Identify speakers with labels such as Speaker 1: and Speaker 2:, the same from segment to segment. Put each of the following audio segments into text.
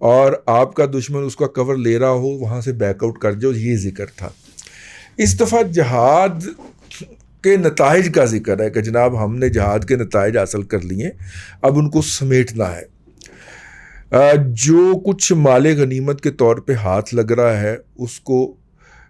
Speaker 1: اور آپ کا دشمن اس کا کور لے رہا ہو وہاں سے بیک آؤٹ کر جاؤ، یہ ذکر تھا۔ اس دفعہ جہاد کے نتائج کا ذکر ہے کہ جناب ہم نے جہاد کے نتائج حاصل کر لیے، اب ان کو سمیٹنا ہے۔ جو کچھ مال غنیمت کے طور پہ ہاتھ لگ رہا ہے اس کو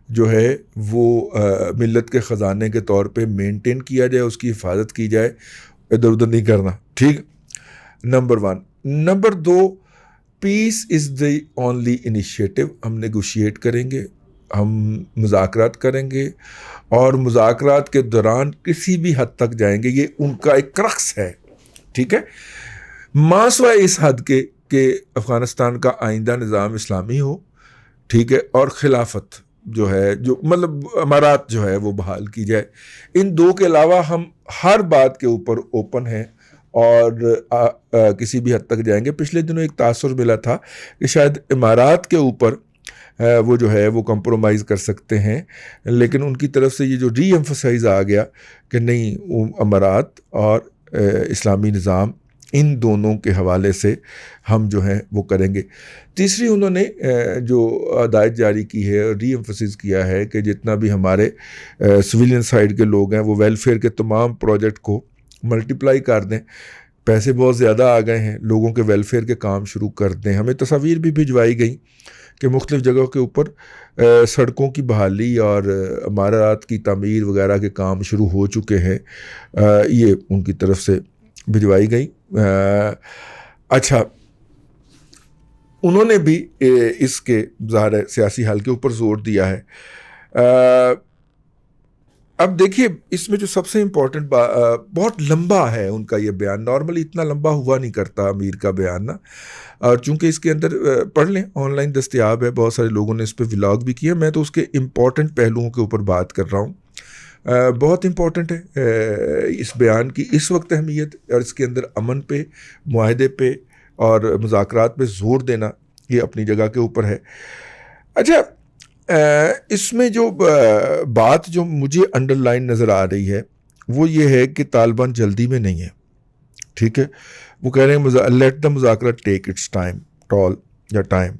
Speaker 1: جو ہے وہ ملت کے خزانے کے طور پہ مینٹین کیا جائے، اس کی حفاظت کی جائے، ادھر ادھر نہیں کرنا، ٹھیک، number 1۔ Number 2، peace is the only initiative, ہم نیگوشیٹ کریں گے، ہم مذاکرات کریں گے، اور مذاکرات کے دوران کسی بھی حد تک جائیں گے، یہ ان کا ایک کرکس ہے، ٹھیک ہے، ماسوائے اس حد کے کہ افغانستان کا آئندہ نظام اسلامی ہو، ٹھیک ہے، اور خلافت جو ہے، جو مطلب امارات جو ہے وہ بحال کی جائے۔ ان دو کے علاوہ ہم ہر بات کے اوپر اوپن ہیں اور کسی بھی حد تک جائیں گے۔ پچھلے دنوں ایک تاثر ملا تھا کہ شاید امارات کے اوپر وہ جو ہے وہ کمپرومائز کر سکتے ہیں، لیکن ان کی طرف سے یہ جو ری ایمفسائز آ گیا کہ نہیں، امارات اور اسلامی نظام ان دونوں کے حوالے سے ہم جو ہیں وہ کریں گے۔ تیسری انہوں نے جو ہدایت جاری کی ہے اور ری ایمفسائز کیا ہے کہ جتنا بھی ہمارے سویلین سائڈ کے لوگ ہیں وہ ویلفیئر کے تمام پروجیکٹ کو ملٹیپلائی کر دیں، پیسے بہت زیادہ آ گئے ہیں، لوگوں کے ویلفیئر کے کام شروع کر دیں۔ ہمیں تصاویر بھی بھجوائی گئیں کہ مختلف جگہوں کے اوپر سڑکوں کی بحالی اور عمارات کی تعمیر وغیرہ کے کام شروع ہو چکے ہیں، یہ ان کی طرف سے بھجوائی گئی۔ اچھا، انہوں نے بھی اس کے ظاہر سیاسی حل کے اوپر زور دیا ہے۔ اب دیکھیے اس میں جو سب سے امپورٹنٹ بہت لمبا ہے ان کا یہ بیان، نارملی اتنا لمبا ہوا نہیں کرتا امیر کا بیان نا، اور چونکہ اس کے اندر پڑھ لیں، آن لائن دستیاب ہے، بہت سارے لوگوں نے اس پہ ولاگ بھی کیا، میں تو اس کے امپورٹنٹ پہلوؤں کے اوپر بات کر رہا ہوں۔ بہت امپورٹنٹ ہے اس بیان کی اس وقت اہمیت، اور اس کے اندر امن پہ، معاہدے پہ اور مذاکرات پہ زور دینا یہ اپنی جگہ کے اوپر ہے۔ اچھا، اس میں جو بات جو مجھے انڈر لائن نظر آ رہی ہے وہ یہ ہے کہ طالبان جلدی میں نہیں ہے، ٹھیک ہے، وہ کہہ رہے ہیں لیٹ دا مذاکرہ ٹیک اٹس ٹائم، ٹال یا ٹائم۔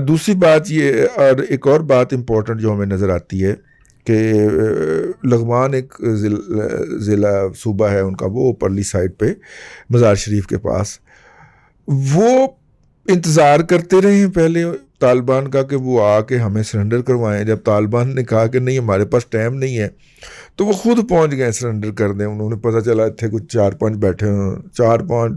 Speaker 1: دوسری بات یہ، اور ایک اور بات امپورٹنٹ جو ہمیں نظر آتی ہے کہ لغمان ایک ضلع صوبہ ہے ان کا، وہ پرلی سائڈ پہ مزار شریف کے پاس، وہ انتظار کرتے رہے ہیں پہلے طالبان کا کہ وہ آ کے ہمیں سرنڈر کروائیں۔ جب طالبان نے کہا کہ نہیں ہمارے پاس ٹائم نہیں ہے تو وہ خود پہنچ گئے سرنڈر کر دیں۔ انہوں نے پتہ چلا تھے کچھ 4-5 بیٹھے ہیں، 4-5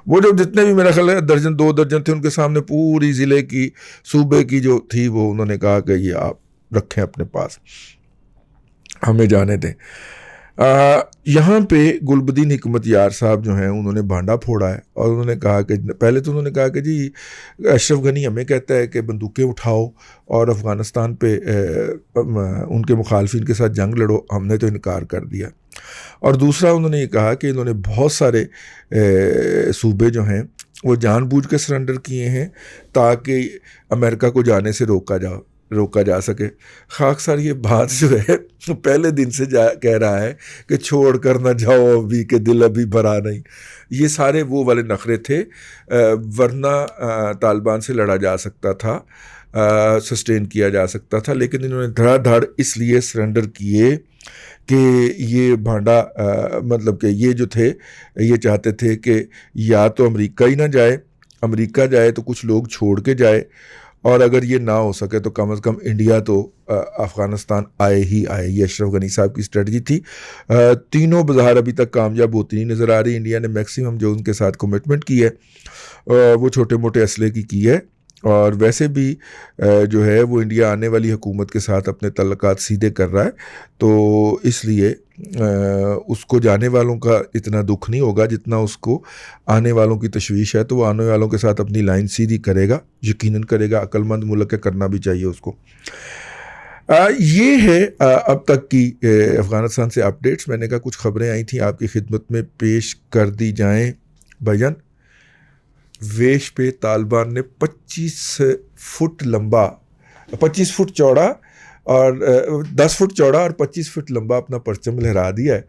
Speaker 1: وہ جو جتنے بھی میرا خیال ہے درجن 2 درجن تھے، ان کے سامنے پوری ضلع کی صوبے کی جو تھی وہ انہوں نے کہا کہ یہ آپ رکھیں اپنے پاس، ہمیں جانے دیں۔ یہاں پہ گلبدین حکمت یار صاحب جو ہیں انہوں نے بھانڈا پھوڑا ہے، اور انہوں نے کہا کہ پہلے تو انہوں نے کہا کہ جی اشرف غنی ہمیں کہتا ہے کہ بندوقیں اٹھاؤ اور افغانستان پہ ان کے مخالفین کے ساتھ جنگ لڑو، ہم نے تو انکار کر دیا۔ اور دوسرا انہوں نے یہ کہا کہ انہوں نے بہت سارے صوبے جو ہیں وہ جان بوجھ کے سرنڈر کیے ہیں تاکہ امریکہ کو جانے سے روکا جا سکے۔ خاکسار یہ بات جو ہے پہلے دن سے کہہ رہا ہے کہ چھوڑ کر نہ جاؤ ابھی کہ دل ابھی بھرا نہیں، یہ سارے وہ والے نخرے تھے، ورنہ طالبان سے لڑا جا سکتا تھا، سسٹین کیا جا سکتا تھا، لیکن انہوں نے دھڑا دھڑ اس لیے سرنڈر کیے کہ یہ بھانڈا مطلب کہ یہ جو تھے یہ چاہتے تھے کہ یا تو امریکہ ہی نہ جائے، امریکہ جائے تو کچھ لوگ چھوڑ کے جائے، اور اگر یہ نہ ہو سکے تو کم از کم انڈیا تو افغانستان آئے ہی آئے۔ یہ اشرف غنی صاحب کی اسٹریٹجی تھی۔ تینوں بظاہر ابھی تک کامیاب ہوتی نہیں نظر آ رہی۔ انڈیا نے میکسیمم جو ان کے ساتھ کمٹمنٹ کی ہے وہ چھوٹے موٹے اسلحے کی ہے، اور ویسے بھی جو ہے وہ انڈیا آنے والی حکومت کے ساتھ اپنے تعلقات سیدھے کر رہا ہے، تو اس لیے اس کو جانے والوں کا اتنا دکھ نہیں ہوگا جتنا اس کو آنے والوں کی تشویش ہے، تو وہ آنے والوں کے ساتھ اپنی لائن سیدھی کرے گا، یقیناً کرے گا، عقل مند ملک ہے، کرنا بھی چاہیے اس کو۔ یہ ہے اب تک کی افغانستان سے اپڈیٹس۔ میں نے کہا کچھ خبریں آئی تھیں آپ کی خدمت میں پیش کر دی جائیں۔ بھائیان، ویش پہ طالبان نے 25 فٹ لمبا، 25 فٹ چوڑا اور 10 فٹ چوڑا اور 25 فٹ لمبا اپنا پرچم لہرا دیا ہے۔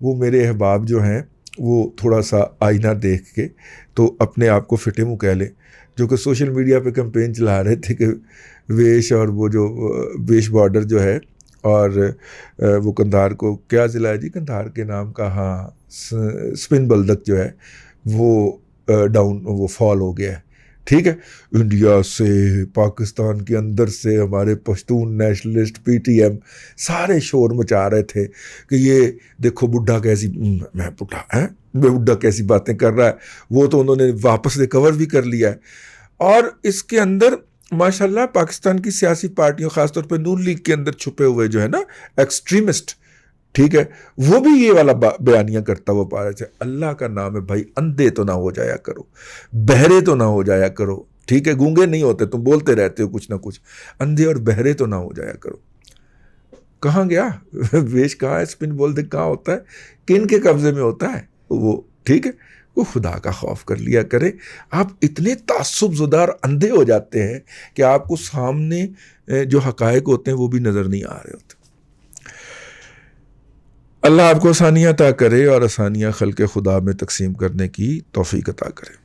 Speaker 1: وہ میرے احباب جو ہیں وہ تھوڑا سا آئینہ دیکھ کے تو اپنے آپ کو فٹے منہ کہہ لیں۔ جو کہ سوشل میڈیا پہ کمپین چلا رہے تھے کہ ویش اور وہ جو ویش بارڈر جو ہے اور وہ قندھار کو کیا ضلع ہے جی قندھار کے نام کا, ہاں سپن بلدک جو ہے وہ ڈاؤن وہ فال ہو گیا ہے. ٹھیک ہے, انڈیا سے پاکستان کے اندر سے ہمارے Pashtun nationalist P T M سارے شور مچا رہے تھے کہ یہ دیکھو بڈھا کیسی بڈھا کیسی باتیں کر رہا ہے. وہ تو انہوں نے واپس ریکور بھی کر لیا ہے. اور اس کے اندر ماشاءاللہ پاکستان کی سیاسی پارٹیوں خاص طور پہ نون لیگ کے اندر چھپے ہوئے جو ہے نا ایکسٹریمسٹ, ٹھیک ہے, وہ بھی یہ والا بیانیاں کرتا ہوا پا رہے تھے. اللہ کا نام ہے بھائی, اندھے تو نہ ہو جایا کرو, بہرے تو نہ ہو جایا کرو. ٹھیک ہے, گونگے نہیں ہوتے, تم بولتے رہتے ہو کچھ نہ کچھ. اندھے اور بہرے تو نہ ہو جایا کرو. کہاں گیا ویش, کہاں ہے سپن بولدک, کہاں ہوتا ہے, کن کے قبضے میں ہوتا ہے وہ. ٹھیک ہے, وہ خدا کا خوف کر لیا کرے. آپ اتنے تعصب زدہ اور اندھے ہو جاتے ہیں کہ آپ کو سامنے جو حقائق ہوتے ہیں وہ بھی نظر نہیں آ رہے ہوتے. اللہ آپ کو آسانیاں عطا کرے اور آسانیاں خلق خدا میں تقسیم کرنے کی توفیق عطا کرے.